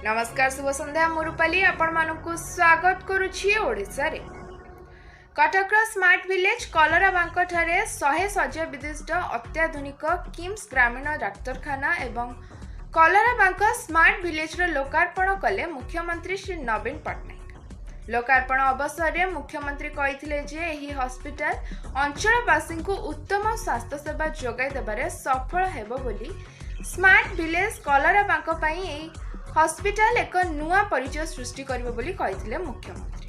नमस्कार शुभ संध्या मुरुपाली आपण मानकु स्वागत करुछि ओडिसा रे। कटक स्मार्ट विलेज कलरा बांक ठारे 100 शଯ୍ୟା विशिष्ट अत्याधुनिक किम्स ग्रामीण डाक्तरखाना एवं कलरा बांक स्मार्ट विलेज रो लोकार्पण कले मुख्यमंत्री श्री नवीन पट्टनायक। लोकार्पण अवसर में मुख्यमंत्री कहिथिले जे एही हॉस्पिटल अंचलवासी को उत्तम स्वास्थ्य सेवा जोगाई देबारे सफल हेबो बोली स्मार्ट विलेज कलरा बांक पई हॉस्पिटल एक नुआ परिचय सृष्टि करिबो बोली कहिथिले मुख्यमंत्री।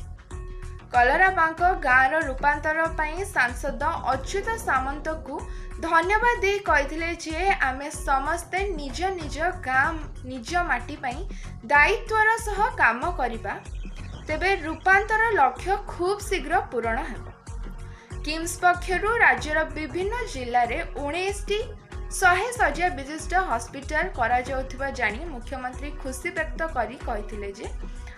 कलरा बांक गाँव रूपांतर पई सांसद अच्युत सामंत को धन्यवाद दे कहिथिले जे आमे समस्ते निज निज गाँव निज माटी पई दायित्वर सह काम करिबा तेबे रूपांतर लक्ष्य खूब शीघ्र पूरण हेबो। किम्स पक्षरु राज्यर विभिन्न जिल्ला रे 19टी 100 शଯ୍ୟା विशिष्ट हॉस्पिटल करा जाउथिबा जानी मुख्यमंत्री खुशी व्यक्त करी कहिथिले जे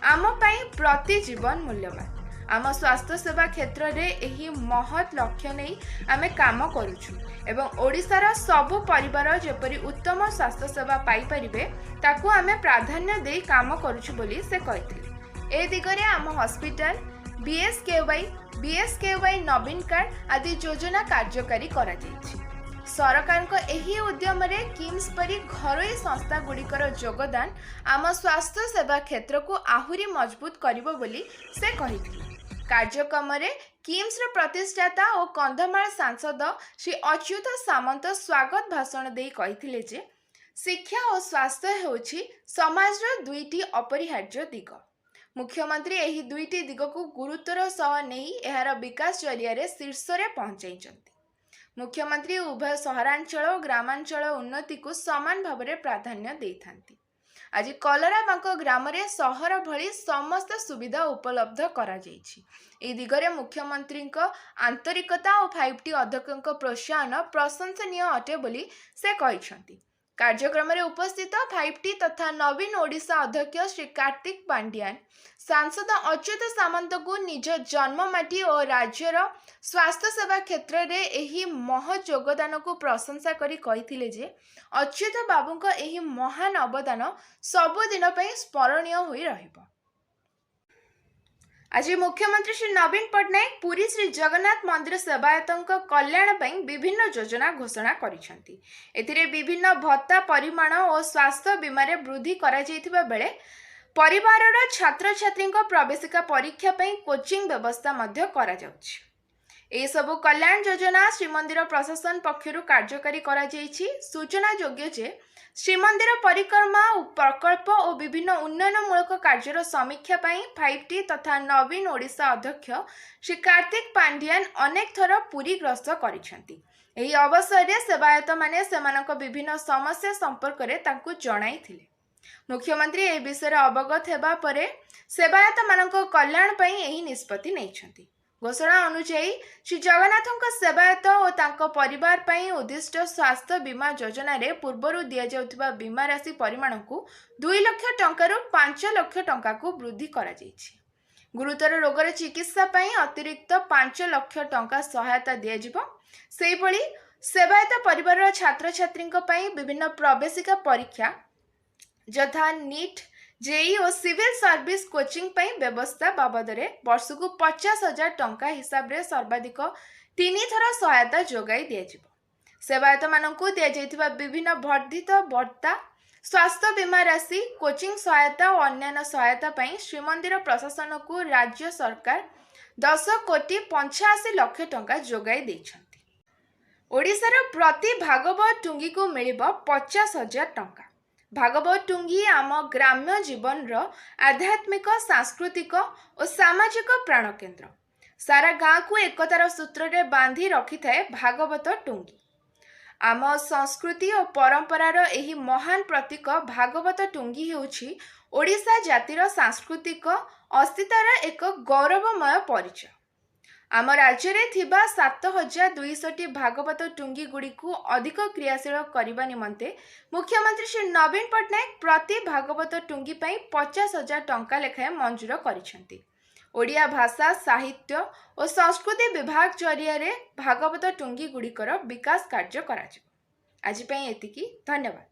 आम पई प्रति जीवन मूल्यवान। आम स्वास्थ्य सेवा क्षेत्र रे एही महत लक्ष्य नै आमे काम करूछु एवं ओडिसार सबु परिवार जेपरि उत्तम स्वास्थ्य सेवा पाई परिबे ताकू आमे प्राधान्य दे काम करूछु बोली से कहिथिले। ए दिगरे आम हॉस्पिटल बीएसकेवाई नवीन कार्ड आदि योजना कार्यकारी करा जायछि। सरकार को एही उद्यम रे किम्स परी घरोई संस्था गुड़िकर योगदान आम स्वास्थ्य सेवा क्षेत्र को आहुरी मजबूत करिबो बोली से कहिथिले। कार्यक्रम रे किम्स रे प्रतिष्ठाता और कंधमाल सांसद श्री अच्युत सामंत स्वागत भाषण दे कहिथिले जे शिक्षा और स्वास्थ्य हेउछि समाज रो दुईटी अपरिहार्य दिग। मुख्यमंत्री एही दुईटी दिग को गुरुत्वर सह नेही एहार विकास जरिया रे शीर्ष रे पहुंचाइछन्ति। मुख्यमंत्री उभय सहरांचल और ग्रामांचल उन्नति को समान भाव में प्राधान्य देथांती। आज कलरा बांक ग्राम रे सहर भली समस्त सुविधा उपलब्ध करा जायछि। ए दिगरे मुख्यमंत्री आंतरिकता और 5T अध्यक्षों प्रोत्साहन प्रशंसनीय अटे बोली से कहिसंती। कार्यक्रम में उपस्थित 5T तथा नवीन ओडिशा अध्यक्ष श्री कार्तिक पांड्यान सांसद अच्युत सामंत को निज जन्ममाटी और राज्यर स्वास्थ्य सेवा क्षेत्र में एही महत योगदान को प्रशंसा करी कहिथिले जे अच्युत बाबूंक एही महान अवदान सबुदिन पई स्मरणीय होई रहिबो। आज मुख्यमंत्री श्री नवीन पट्टनायक पुरी श्री जगन्नाथ मंदिर सेवायतों कल्याण पई विभिन्न योजना घोषणा करिसेंती। एथिरे विभिन्न भत्ता परिमाण और स्वास्थ्य बीमा रे वृद्धि करा जायथिबा बेले परिवारर छात्र छात्री प्रवेशिका परीक्षा पई कोचिंग व्यवस्था मध्य करा जाउछि। ए सबु कल्याण योजना श्रीमंदिर प्रशासन पक्षरु कार्यकारी करा जायछि। सूचना योग्य जे श्रीमंदिर परिक्रमा प्रकल्प और विभिन्न उन्नयनमूलक कार्यर समीक्षा पई 5T तथा नवीन ओडिशा अध्यक्ष श्री कार्तिक पांड्यान अनेक थर पुरी ग्रस्त करिसेंती। एही अवसर रे सेवायत माने सेमानक विभिन्न समस्या संपर्क रे तांकु जणाइथिले। मुख्यमंत्री ए विषय अवगत हेबा परे सेवायत मानक कल्याण पई एही निष्पत्ति नैछंती। घोषणा अनुसार श्री जगन्नाथों सेवायत और तांको परिवार पई उद्दिष्ट स्वास्थ्य बीमा योजना रे पूर्वरु दिया जाउथिबा बीमा राशि परिमाण को 2 लाख टंका 5 लाख टंका को वृद्धि करा जायछि। गुरुतर रोगर चिकित्सा पई अतिरिक्त 5 लाख टंका सहायता दिया जिवो। सेही भली सेवायत परिवार छात्र छात्री पई विभिन्न प्रवेशिका परीक्षा यथा नीट जेई और सिविल सर्विस कोचिंग पई व्यवस्था बाबद रे वर्ष को 50,000 टंका हिसाब रे सर्वाधिक 3 थर सहायता जोगाई दिया जिवो। सेवायत मानकु दिया जायथिबा विभिन्न वर्धित भत्ता स्वास्थ्य बीमा राशि कोचिंग सहायता और अन्य सहायता पई श्रीमंदिर प्रशासन को राज्य सरकार 10 कोटी 85 लाख टंका जोगाई दैछंती। ओडिसार प्रति भागवत टुंगी को मिलिबो 50,000 टंका। भागवत टुंगी आम ग्राम्य जीवन रो आध्यात्मिक सांस्कृतिक और सामाजिक प्राण केन्द्र। सारा गाँ को एकतार सूत्र रे बांधी रखि थाए भागवत टुंगी। आम संस्कृति और परंपरार एही महान प्रतीक भागवत टुंगी हेउछि ओडिशा जातिर सांस्कृतिक अस्तित्वर एक गौरवमय परिचय। आम राज्य रे थिबा 7,200 भागवत टुंगी गुड़ी को अधिक क्रियाशील करने निमंते मुख्यमंत्री श्री नवीन पट्टनायक प्रति भागवत टुंगी पई 50,000 टंका लेखाएं मंजूर करिसेंती। ओडिया भाषा साहित्य और संस्कृति विभाग जरिया रे भागवत टुंगी गुड़िकर विकास कार्य करा। आज पई एतिकी, धन्यवाद।